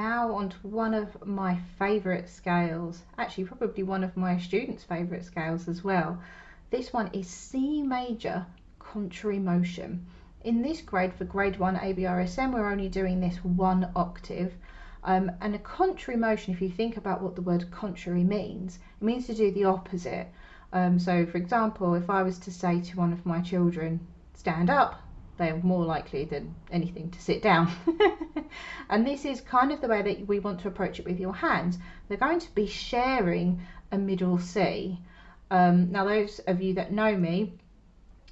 now onto one of my favourite scales, actually probably one of my students' favourite scales as well. This one is C major contrary motion. In this grade, for grade 1 ABRSM, we're only doing this 1 octave. And a contrary motion, if you think about what the word contrary means, it means to do the opposite. So for example, if I was to say to one of my children, stand up, they are more likely than anything to sit down. And this is kind of the way that we want to approach it with your hands. They're going to be sharing a middle C. Now those of you that know me,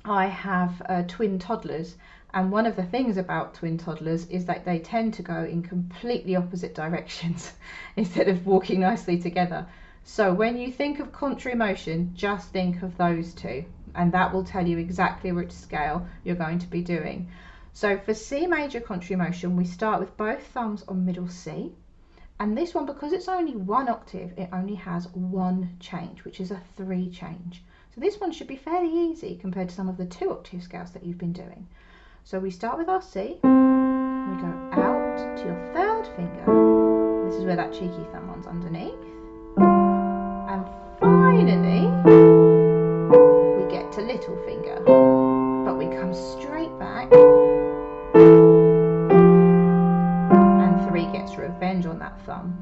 I have twin toddlers, and one of the things about twin toddlers is that they tend to go in completely opposite directions instead of walking nicely together. So when you think of contrary motion, just think of those two, and that will tell you exactly which scale you're going to be doing. So for C major contrary motion, we start with both thumbs on middle C, and this one, because it's only 1 octave, it only has 1 change, which is a 3 change. So this one should be fairly easy compared to some of the 2 octave scales that you've been doing. So we start with our C, we go out to your 3rd finger, this is where that cheeky thumb one's underneath, and finally we get to little finger, but we come straight back, and 3 gets revenge on that thumb.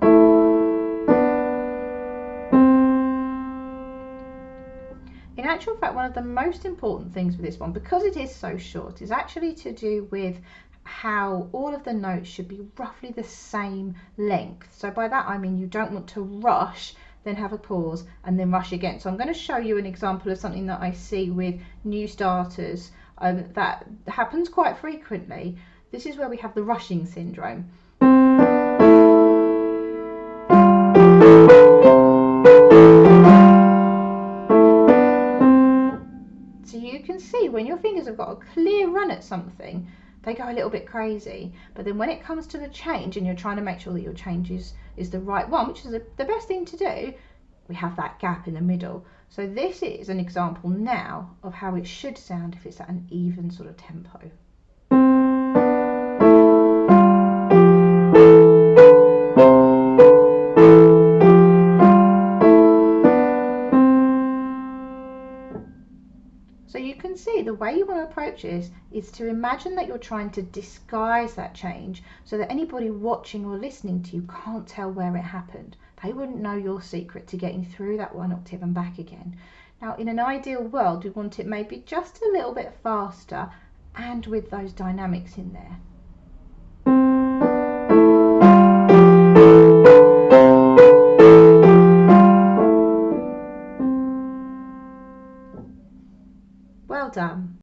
In actual fact, one of the most important things with this one, because it is so short, is actually to do with how all of the notes should be roughly the same length. So by that I mean you don't want to rush, then have a pause, and then rush again. So I'm going to show you an example of something that I see with new starters that happens quite frequently. This is where we have the rushing syndrome. So you can see when your fingers have got a clear run at something, they go a little bit crazy. But then when it comes to the change and you're trying to make sure that your change is the right one, which is the best thing to do, we have that gap in the middle. So this is an example now of how it should sound if it's at an even sort of tempo. So you can see the way you want to approach this is to imagine that you're trying to disguise that change so that anybody watching or listening to you can't tell where it happened. They wouldn't know your secret to getting through that 1 octave and back again. Now in an ideal world, we want it maybe just a little bit faster and with those dynamics in there. Well done.